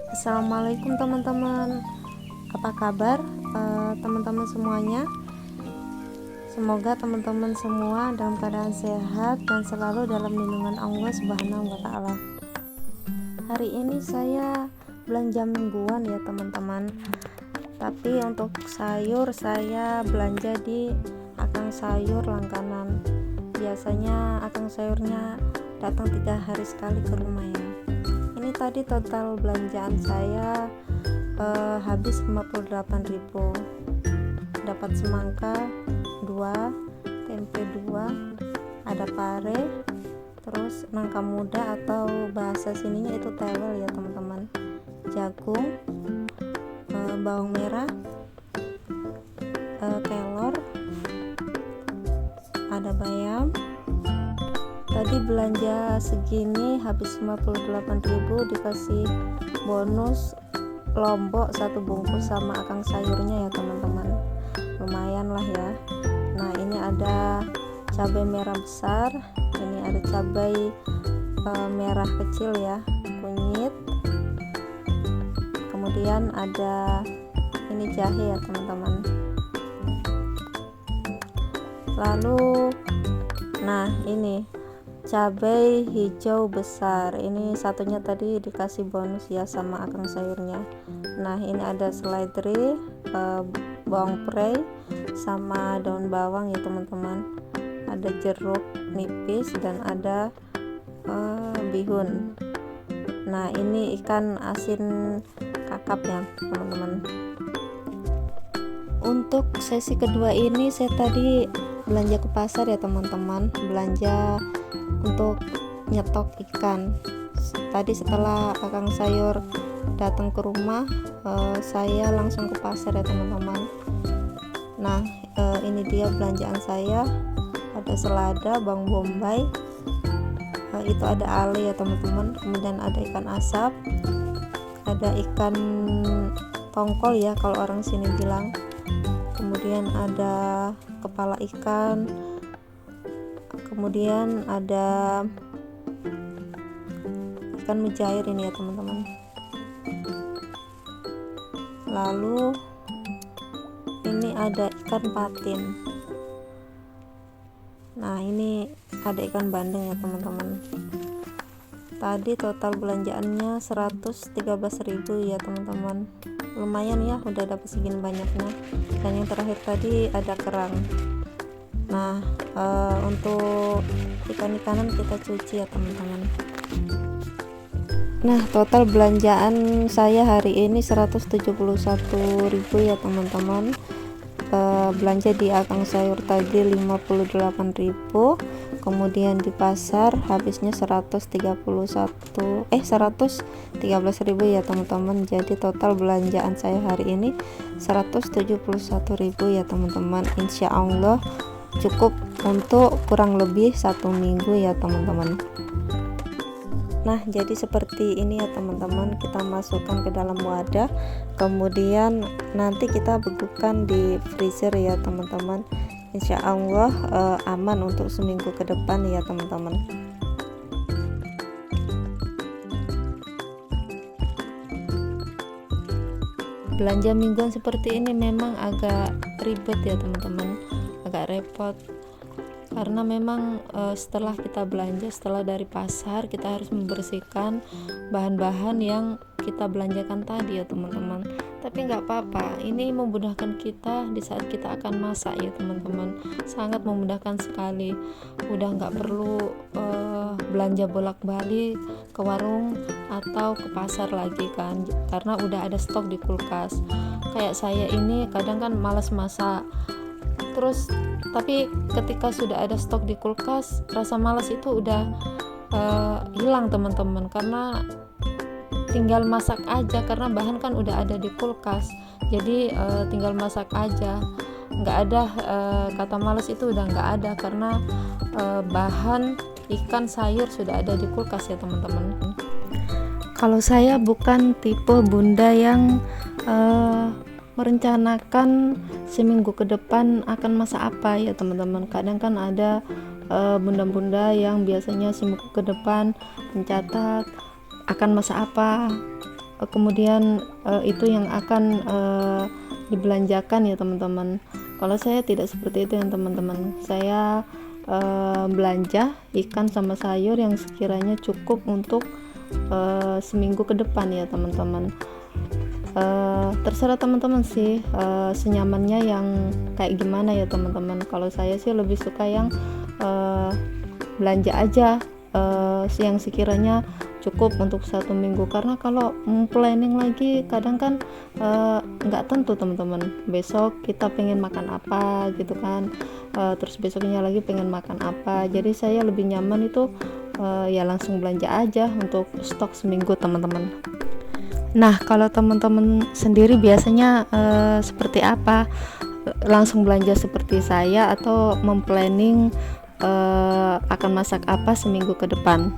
Assalamualaikum teman-teman, apa kabar teman-teman semuanya? Semoga teman-teman semua dalam keadaan sehat dan selalu dalam lindungan Allah Subhanahu wa Ta'ala. Hari ini saya belanja mingguan ya teman-teman, tapi untuk sayur saya belanja di Akang Sayur Langkanan. Biasanya akang sayurnya datang 3 hari sekali ke rumah ya. Ini tadi total belanjaan saya habis 58.000. Dapat semangka 2, tempe 2, ada pare, terus nangka muda atau bahasa sininya itu tewel ya teman-teman, jagung, bawang merah, kelor, ada bayam. Tadi belanja segini habis 58.000, dikasih bonus lombok 1 bungkus sama akang sayurnya ya teman-teman, lumayan lah ya. Nah ini ada cabai merah besar, ini ada cabai merah kecil ya, kunyit, kemudian ada ini jahe ya teman-teman. Lalu nah ini cabai hijau besar, ini satunya tadi dikasih bonus ya sama akang sayurnya. Nah ini ada seledri, bawang prei sama daun bawang ya teman-teman, ada jeruk nipis dan ada bihun. Nah ini ikan asin kakap ya teman-teman. Untuk sesi kedua ini saya tadi belanja ke pasar ya teman-teman, belanja untuk nyetok ikan. Tadi setelah akang sayur datang ke rumah, saya langsung ke pasar ya teman-teman. Nah ini dia belanjaan saya, ada selada, bawang bombay, itu ada ale ya teman-teman, kemudian ada ikan asap, ada ikan tongkol ya kalau orang sini bilang, kemudian ada kepala ikan, kemudian ada ikan mujair ini ya teman-teman. Lalu ini ada ikan patin. Nah ini ada ikan bandeng ya teman-teman. Tadi total belanjaannya 113.000 ya teman-teman, lumayan ya, udah dapat segini banyaknya. Dan yang terakhir tadi ada kerang. Nah untuk ikan-ikanan kita cuci ya teman-teman. Nah total belanjaan saya hari ini 171.000 ya teman-teman. Belanja di akang sayur tadi 58.000, kemudian di pasar habisnya 113.000 ya teman-teman. Jadi total belanjaan saya hari ini 171.000 ya teman-teman. Insya Allah cukup untuk kurang lebih 1 minggu ya teman-teman. Nah jadi seperti ini ya teman-teman, kita masukkan ke dalam wadah, kemudian nanti kita bekukan di freezer ya teman-teman. Insya Allah aman untuk seminggu ke depan ya teman-teman. Belanja mingguan seperti ini memang agak ribet ya teman-teman, agak repot, karena memang setelah kita belanja, setelah dari pasar, kita harus membersihkan bahan-bahan yang kita belanjakan tadi ya teman-teman. Tapi nggak apa-apa, ini memudahkan kita di saat kita akan masak ya teman-teman, sangat memudahkan sekali. Udah nggak perlu belanja bolak-balik ke warung atau ke pasar lagi kan, karena udah ada stok di kulkas. Kayak saya ini kadang kan malas masak, terus tapi ketika sudah ada stok di kulkas, rasa malas itu udah hilang teman-teman, karena tinggal masak aja, karena bahan kan udah ada di kulkas. Jadi tinggal masak aja, nggak ada kata malas itu udah nggak ada, karena bahan ikan sayur sudah ada di kulkas ya teman-teman. Kalau saya bukan tipe bunda yang merencanakan seminggu ke depan akan masak apa ya teman-teman. Kadang kan ada bunda-bunda yang biasanya seminggu ke depan mencatat akan masak apa, kemudian itu yang akan dibelanjakan ya teman-teman. Kalau saya tidak seperti itu ya teman-teman. Saya belanja ikan sama sayur yang sekiranya cukup untuk seminggu ke depan ya teman-teman. Terserah teman-teman sih, senyamannya yang kayak gimana ya teman-teman. Kalau saya sih lebih suka yang belanja aja yang sekiranya cukup untuk 1 minggu, karena kalau planning lagi kadang kan nggak tentu teman-teman. Besok kita pengen makan apa gitu kan, terus besoknya lagi pengen makan apa. Jadi saya lebih nyaman itu ya langsung belanja aja untuk stok seminggu teman-teman. Nah, kalau teman-teman sendiri biasanya seperti apa? Langsung belanja seperti saya atau memplanning akan masak apa seminggu ke depan?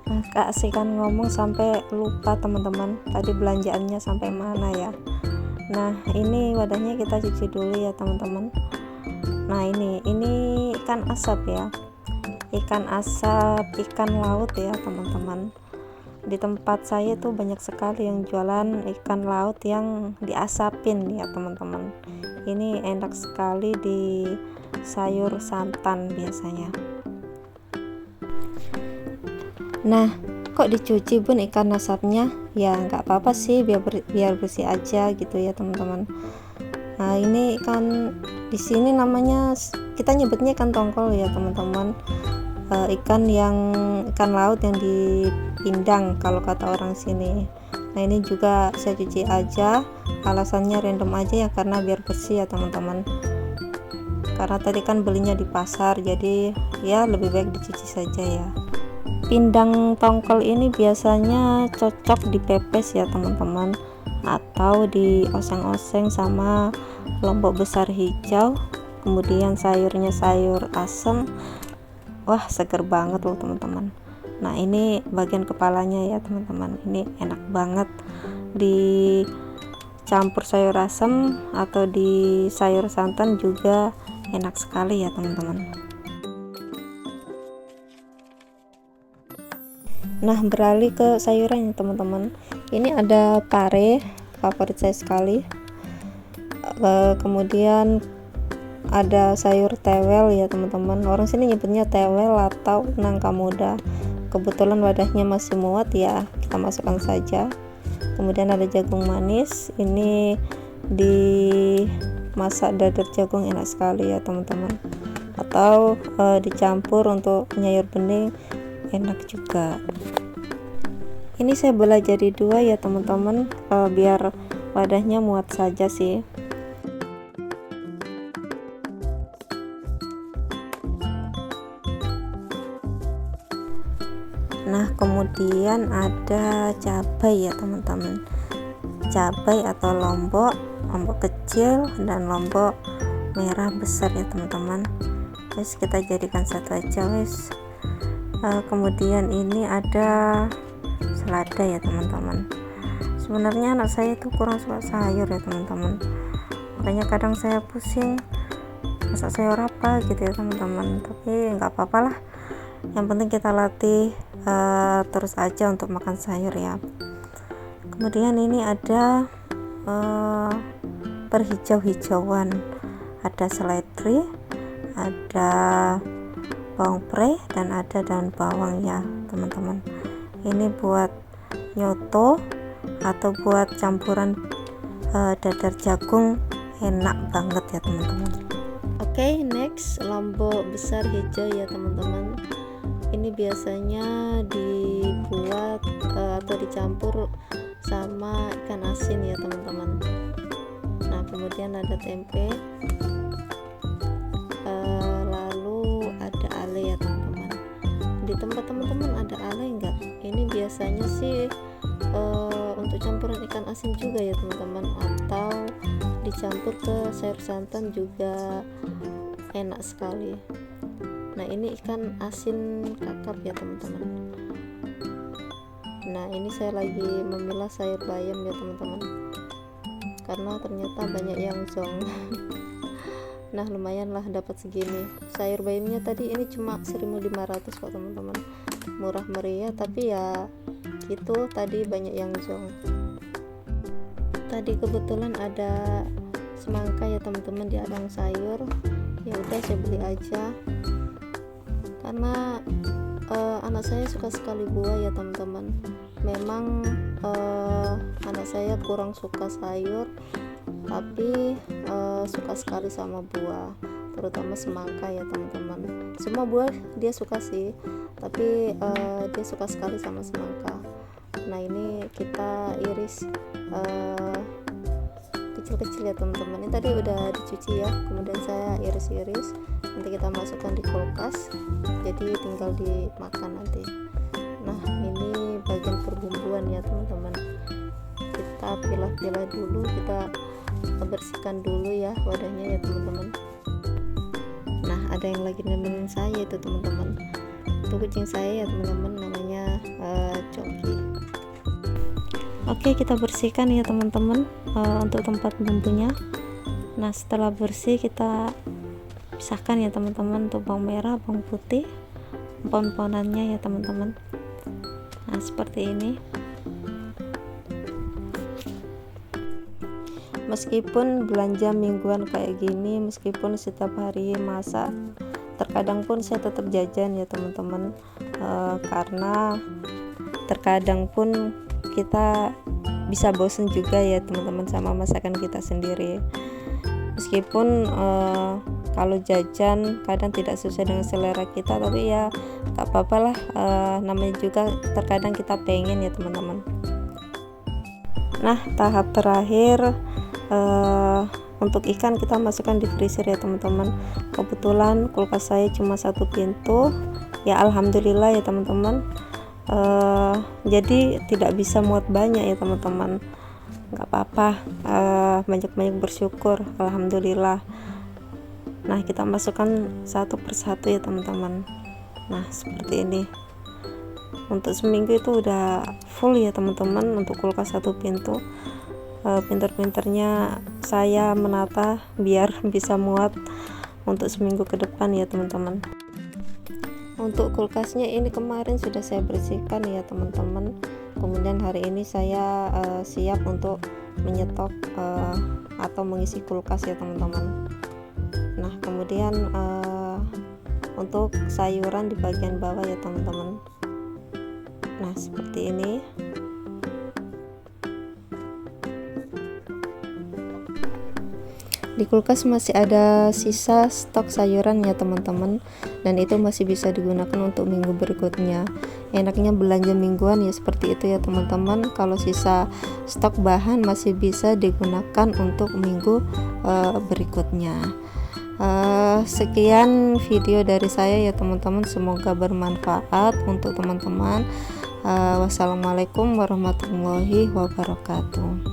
Nah, Kak sih kan ngomong sampai lupa teman-teman, tadi belanjaannya sampai mana ya. Nah, ini wadahnya kita cuci dulu ya teman-teman. Nah, ini ikan asap ya, ikan asap, ikan laut ya teman-teman. Di tempat saya tuh banyak sekali yang jualan ikan laut yang diasapin ya teman-teman. Ini enak sekali di sayur santan biasanya. Nah, kok dicuci bun ikan asapnya? Ya nggak apa-apa sih, biar bersih aja gitu ya teman-teman. Nah, ini ikan di sini namanya, kita nyebutnya ikan tongkol ya teman-teman. Ikan laut yang dipindang kalau kata orang sini. Nah, ini juga saya cuci aja, alasannya random aja ya, karena biar bersih ya teman-teman. Karena tadi kan belinya di pasar, jadi ya lebih baik dicuci saja ya. Pindang tongkol ini biasanya cocok dipepes ya teman-teman, atau dioseng-oseng sama lombok besar hijau, kemudian sayurnya sayur asem. Wah, seger banget loh teman-teman. Nah, ini bagian kepalanya ya teman-teman. Ini enak banget dicampur sayur asem atau di sayur santan juga enak sekali ya teman-teman. Nah, beralih ke sayuran ya teman-teman. Ini ada pare, favorit saya sekali. Kemudian ada sayur tewel ya teman-teman. Orang sini nyebutnya tewel atau nangka muda. Kebetulan wadahnya masih muat ya, kita masukkan saja. Kemudian ada jagung manis. Ini dimasak dadar jagung, enak sekali ya teman-teman. Atau dicampur untuk nyayur bening, enak juga. Ini saya belah jadi 2 ya teman-teman, biar wadahnya muat saja sih. Nah, kemudian ada cabai ya teman-teman. Cabai atau lombok kecil dan lombok merah besar ya teman-teman. Terus kita jadikan satu aja wis. Kemudian ini ada selada ya teman-teman. Sebenarnya anak saya itu kurang suka sayur ya teman-teman, makanya kadang saya pusing masak sayur apa gitu ya teman-teman. Tapi nggak apa-apa lah, yang penting kita latih terus aja untuk makan sayur ya. Kemudian ini ada perhijau-hijauan, ada seledri, ada bawang pre, dan ada daun bawang ya teman-teman. Ini buat nyoto atau buat campuran dadar jagung, enak banget ya teman-teman. Oke, next lombok besar hijau ya teman-teman. Ini biasanya dibuat atau dicampur sama ikan asin ya teman-teman. Nah, kemudian ada tempe, lalu ada ale ya teman-teman. Di tempat teman-teman ada ale enggak? Ini biasanya sih untuk campuran ikan asin juga ya teman-teman, atau dicampur ke sayur santan juga enak sekali. Nah, ini ikan asin kakap ya teman-teman. Nah, ini saya lagi memilah sayur bayam ya teman-teman, karena ternyata banyak yang zong. Nah lumayan lah dapat segini. Sayur bayamnya tadi ini cuma 1.500 kok teman-teman, murah meriah, tapi ya gitu, tadi banyak yang zong. Tadi kebetulan ada semangka ya teman-teman di abang sayur, ya udah saya beli aja karena anak saya suka sekali buah ya teman-teman. Memang anak saya kurang suka sayur, tapi suka sekali sama buah, terutama semangka ya teman-teman. Semua buah dia suka sih, tapi dia suka sekali sama semangka. Nah ini kita iris kecil-kecil ya teman-teman. Ini tadi udah dicuci ya, kemudian saya iris-iris, nanti kita masukkan di kulkas, jadi tinggal dimakan nanti. Nah ini bagian perbumbuan ya teman-teman. Kita pilah-pilah dulu, kita bersihkan dulu ya wadahnya ya teman-teman. Nah ada yang lagi nemenin saya itu teman-teman, itu kucing saya ya teman-teman, namanya Coki. Oke, kita bersihkan ya teman-teman untuk tempat bumbunya. Nah setelah bersih kita pisahkan ya teman-teman, untuk bawang merah, bawang putih, empon-emponannya ya teman-teman. Nah seperti ini. Meskipun belanja mingguan kayak gini, meskipun setiap hari masak, terkadang pun saya tetap jajan ya teman-teman, karena terkadang pun kita bisa bosen juga ya teman-teman sama masakan kita sendiri. Meskipun kalau jajan kadang tidak sesuai dengan selera kita, tapi ya gak apa-apa lah, namanya juga terkadang kita pengen ya teman-teman. Nah tahap terakhir, untuk ikan kita masukkan di freezer ya teman-teman. Kebetulan kulkas saya cuma satu pintu ya, alhamdulillah ya teman-teman. Jadi tidak bisa muat banyak ya teman-teman, nggak apa-apa, banyak-banyak bersyukur, alhamdulillah. Nah kita masukkan satu persatu ya teman-teman. Nah seperti ini, untuk seminggu itu udah full ya teman-teman untuk kulkas satu pintu. Pinter-pinternya saya menata biar bisa muat untuk seminggu ke depan ya teman-teman. Untuk kulkasnya ini kemarin sudah saya bersihkan ya teman-teman, kemudian hari ini saya siap untuk menyetok atau mengisi kulkas ya teman-teman. Nah kemudian untuk sayuran di bagian bawah ya teman-teman. Nah seperti ini. Di kulkas masih ada sisa stok sayuran ya teman-teman, dan itu masih bisa digunakan untuk minggu berikutnya. Enaknya belanja mingguan ya seperti itu ya teman-teman. Kalau sisa stok bahan masih bisa digunakan untuk minggu berikutnya. Sekian video dari saya ya teman-teman, semoga bermanfaat untuk teman-teman. Wassalamualaikum warahmatullahi wabarakatuh.